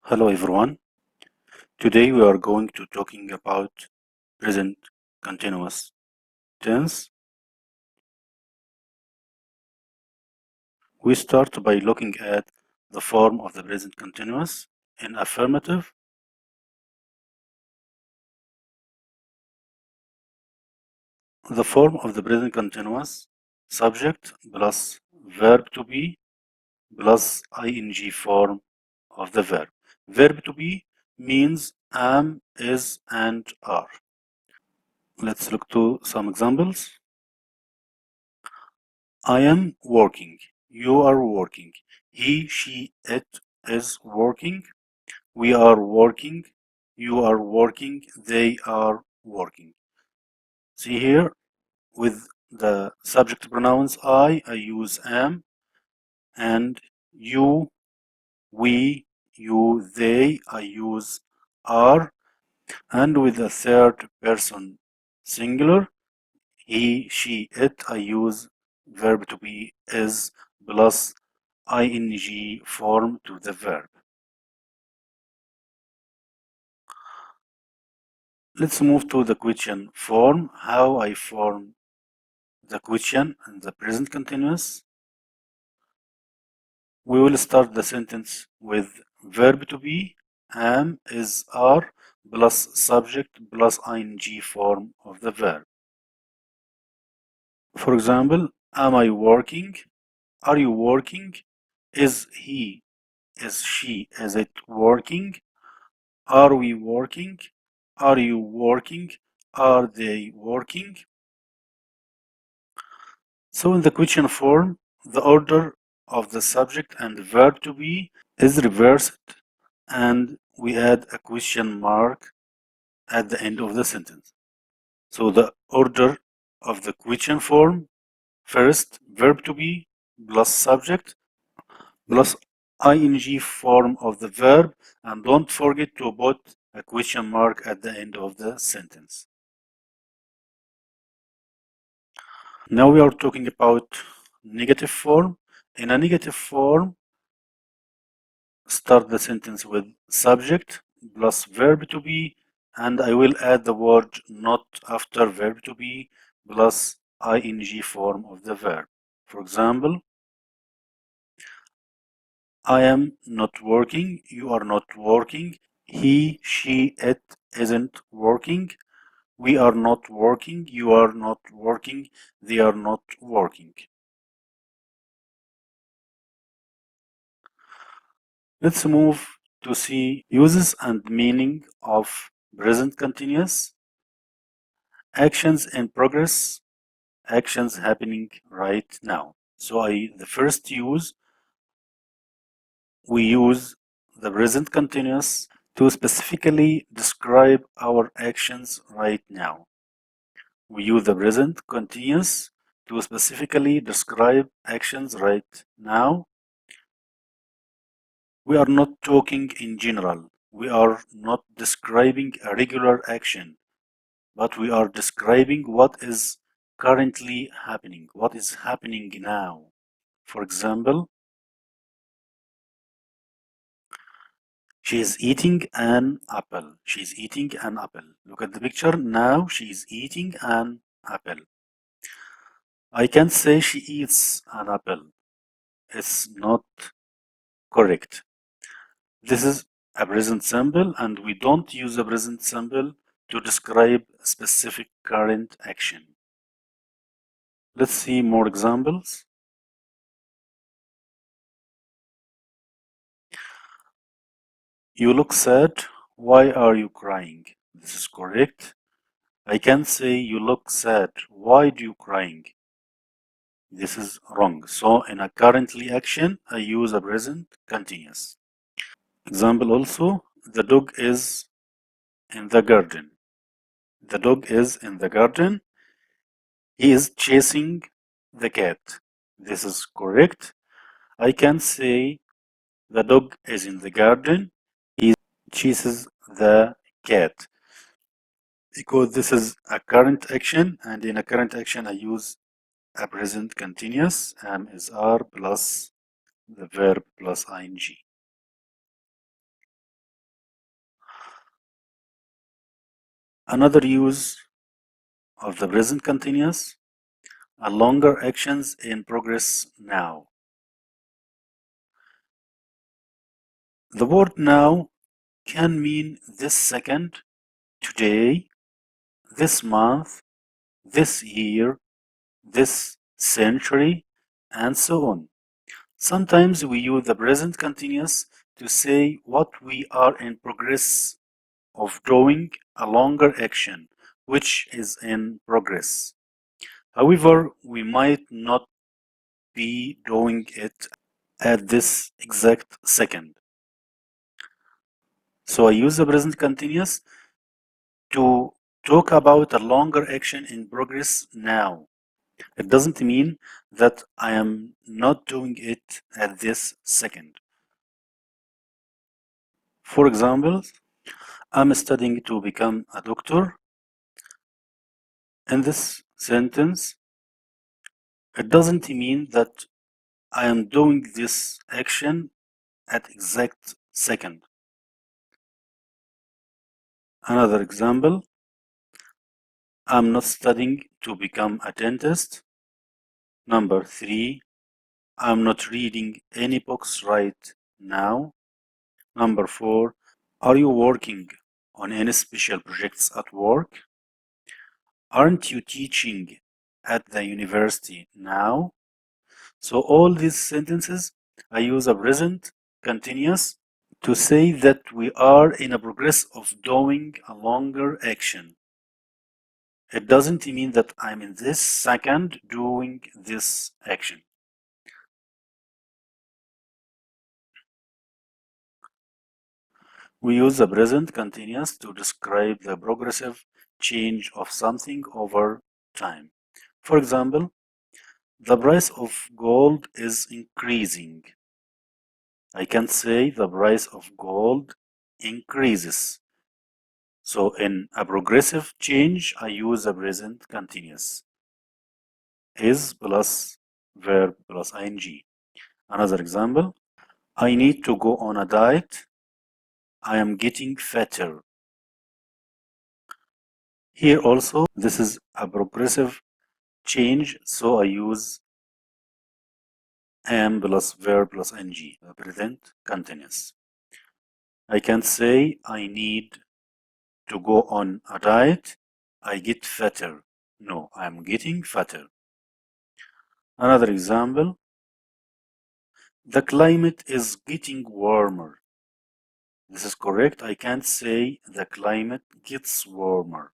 Hello everyone. Today we are going to talking about present continuous tense. We start by looking at the form of the present continuous in affirmative. The form of the present continuous, subject plus verb to be plus ing form of the verb. Verb to be means am, is, and are. Let's look to some examples. I am working. You are working. He, she, it is working. We are working. You are working. They are working. See here, with the subject pronouns I use am, and you, we, you, they, I use are, and with the third person singular, he, she, it, I use verb to be is plus ing form to the verb. Let's move to the question form, how I form the question in the present continuous. We will start the sentence with verb to be, am, is, are, plus subject plus ing form of the verb. For example, am I working? Are you working? Is he, is she, is it working? Are we working? Are you working? Are they working? So in the question form, the order of the subject and the verb to be is reversed, and we add a question mark at the end of the sentence. So the order of the question form, first verb to be plus subject plus ing form of the verb, and don't forget to put a question mark at the end of the sentence. Now we are talking about negative form. In a negative form, start the sentence with subject plus verb to be, and I will add the word not after verb to be plus ing form of the verb. For example, I am not working, you are not working, he, she, it isn't working, we are not working, you are not working, they are not working. Let's move to see uses and meaning of present continuous. Actions in progress, actions happening right now. So the first use, we use the present continuous to specifically describe our actions right now. We use the present continuous to specifically describe actions right now. We are not talking in general. We are not describing a regular action, but we are describing what is currently happening, what is happening now. For example, she is eating an apple. She is eating an apple. Look at the picture. Now she is eating an apple. I can't say she eats an apple. It's not correct. This is a present simple, and we don't use a present simple to describe a specific current action. Let's see more examples. You look sad. Why are you crying? This is correct. I can say you look sad. Why do you crying? This is wrong. So in a currently action, I use a present continuous. Example also, the dog is in the garden. The dog is in the garden. He is chasing the cat. This is correct. I can say the dog is in the garden. He chases the cat. Because this is a current action, and in a current action I use a present continuous, am is are plus the verb plus ing. Another use of the present continuous, a longer actions in progress now. The word now can mean this second, today, this month, this year, this century, and so on. Sometimes we use the present continuous to say what we are in progress of doing, a longer action, which is in progress. However, we might not be doing it at this exact second. So I use the present continuous to talk about a longer action in progress now. It doesn't mean that I am not doing it at this second. For example, I'm studying to become a doctor. In this sentence, it doesn't mean that I am doing this action at exact second. Another example, I'm not studying to become a dentist. Number 3, I'm not reading any books right now. Number 4, are you working on any special projects at work? Aren't you teaching at the university now? So all these sentences, I use a present continuous to say that we are in a progress of doing a longer action. It doesn't mean that I'm in this second doing this action. We use the present continuous to describe the progressive change of something over time. For example, the price of gold is increasing. I can say the price of gold increases. So in a progressive change, I use the present continuous. Is plus verb plus ing. Another example, I need to go on a diet. I am getting fatter. Here also, this is a progressive change, so I use am plus verb plus ing, the present continuous. I can say I need to go on a diet. I get fatter. No, I'm getting fatter. Another example, the climate is getting warmer. This is correct. I can't say the climate gets warmer.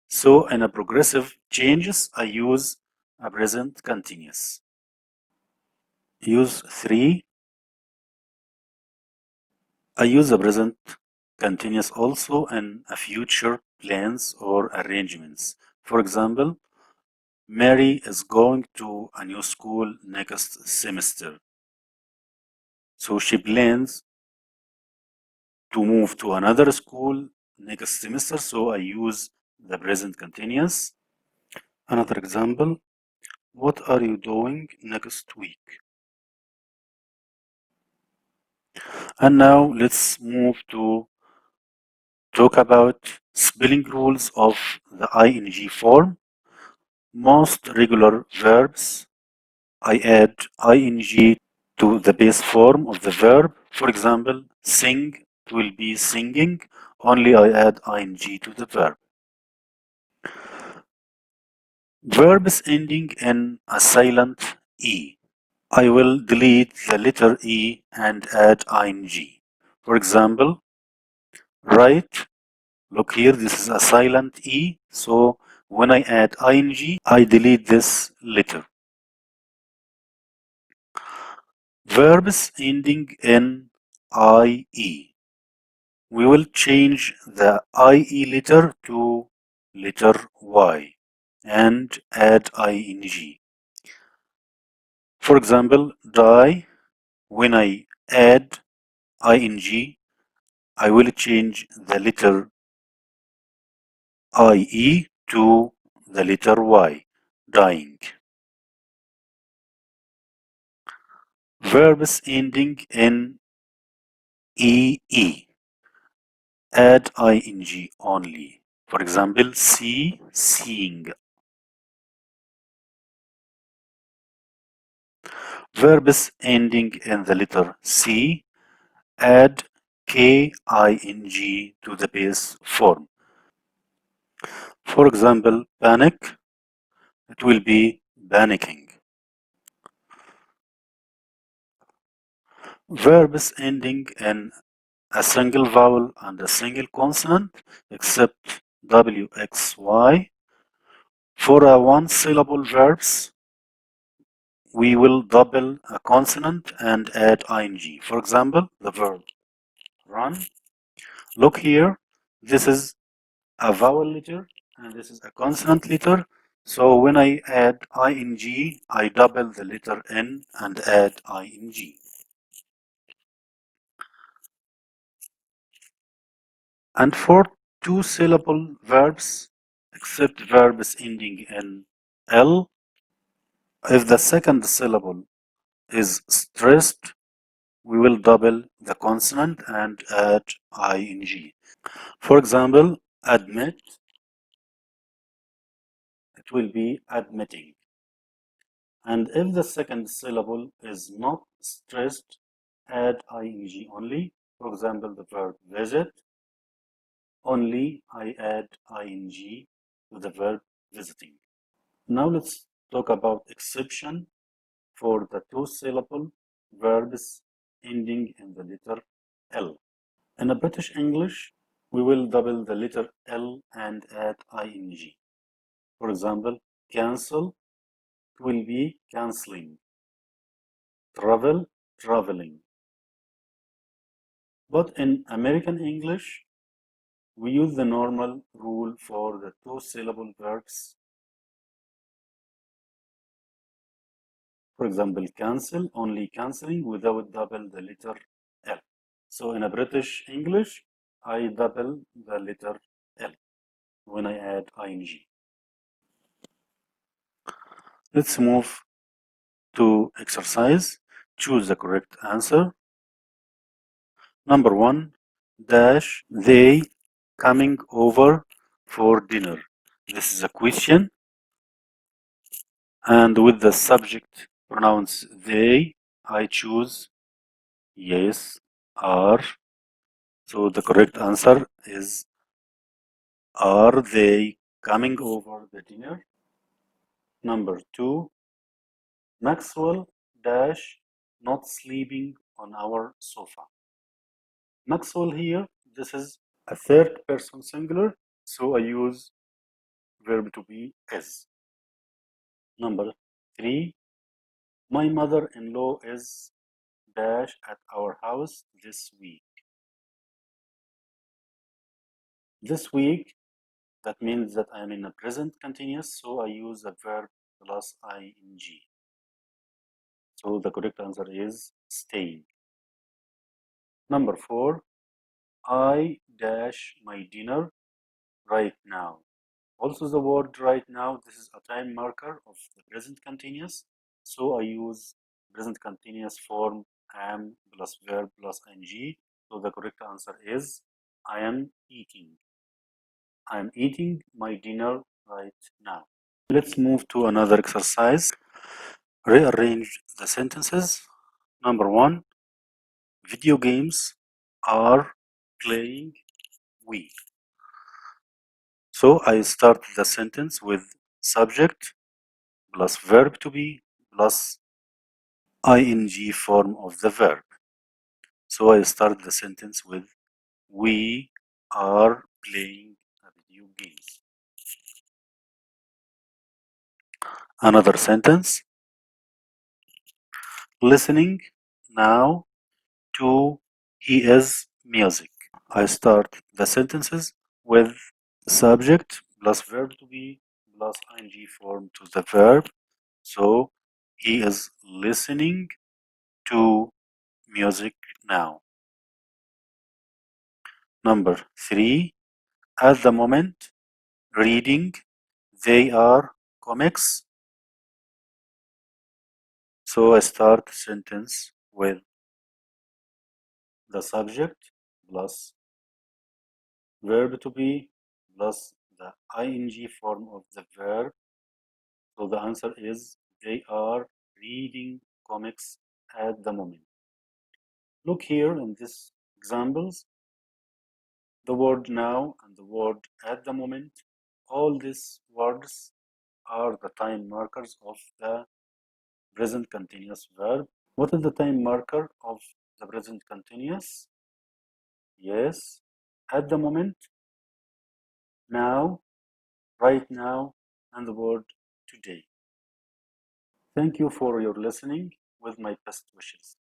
So in a progressive changes, I use a present continuous. Use 3. I use the present continuous also in a future plans or arrangements. For example, Mary is going to a new school next semester. So she plans to move to another school next semester, so I use the present continuous. Another example, what are you doing next week? And now let's move to talk about spelling rules of the ing form. Most regular verbs, I add ing to the base form of the verb. For example, sing will be singing, only I add ing to the verb. Verbs ending in a silent E. I will delete the letter E and add ing. For example, write. Look here, this is a silent E, so when I add ing, I delete this letter. Verbs ending in IE. We will change the IE letter to letter Y and add ing. For example, die. When I add ing, I will change the letter IE to the letter Y, dying. Verbs ending in EE. Add ing only. For example, see, seeing. Verbs ending in the letter C, add king to the base form. For example, panic, it will be panicking. Verbs ending in a single vowel and a single consonant, except W, X, Y. For a one-syllable verbs, we will double a consonant and add ing. For example, the verb run. Look here, this is a vowel letter and this is a consonant letter. So when I add ing, I double the letter N and add ing. And for two-syllable verbs, except verbs ending in L, if the second syllable is stressed, we will double the consonant and add ing. For example, admit, it will be admitting. And if the second syllable is not stressed, add ing only. For example, the verb visit, only I add ing to the verb visiting. Now let's talk about exception for the two-syllable verbs ending in the letter L. In a British English, we will double the letter L and add ing. For example, cancel, it will be canceling. Travel, traveling. But in American English, we use the normal rule for the two-syllable verbs. For example, cancel, only canceling without double the letter L. So in a British English, I double the letter L when I add ing. Let's move to exercise. Choose the correct answer. Number 1, dash, they coming over for dinner. This is a question. And with the subject pronouns they, I choose yes, are. So the correct answer is, are they coming over the dinner? Number 2, Maxwell dash not sleeping on our sofa. Maxwell here, this is a third person singular, so I use verb to be is. Number 3, my mother-in-law is dash at our house this week. This week, that means that I am in a present continuous, so I use the verb plus ing. So the correct answer is staying. Number 4, I dash my dinner right now. Also the word right now, this is a time marker of the present continuous, so I use present continuous form am plus verb plus ing. So the correct answer is I am eating. I am eating my dinner right now. Let's move to another exercise. Rearrange the sentences. Number 1, video games are playing we. So I start the sentence with subject plus verb to be plus ing form of the verb. So I start the sentence with we are playing a video games. Another sentence, listening now to he is music. I start the sentences with subject plus verb to be plus ing form to the verb. So he is listening to music now. Number 3, at the moment, reading, they are comics. So I start sentence with the subject plus verb to be plus the ing form of the verb. So the answer is they are reading comics at the moment. Look here in these examples, the word now and the word at the moment. All these words are the time markers of the present continuous verb. What is the time marker of the present continuous? Yes, at the moment, now, right now, and the word today. Thank you for your listening with my best wishes.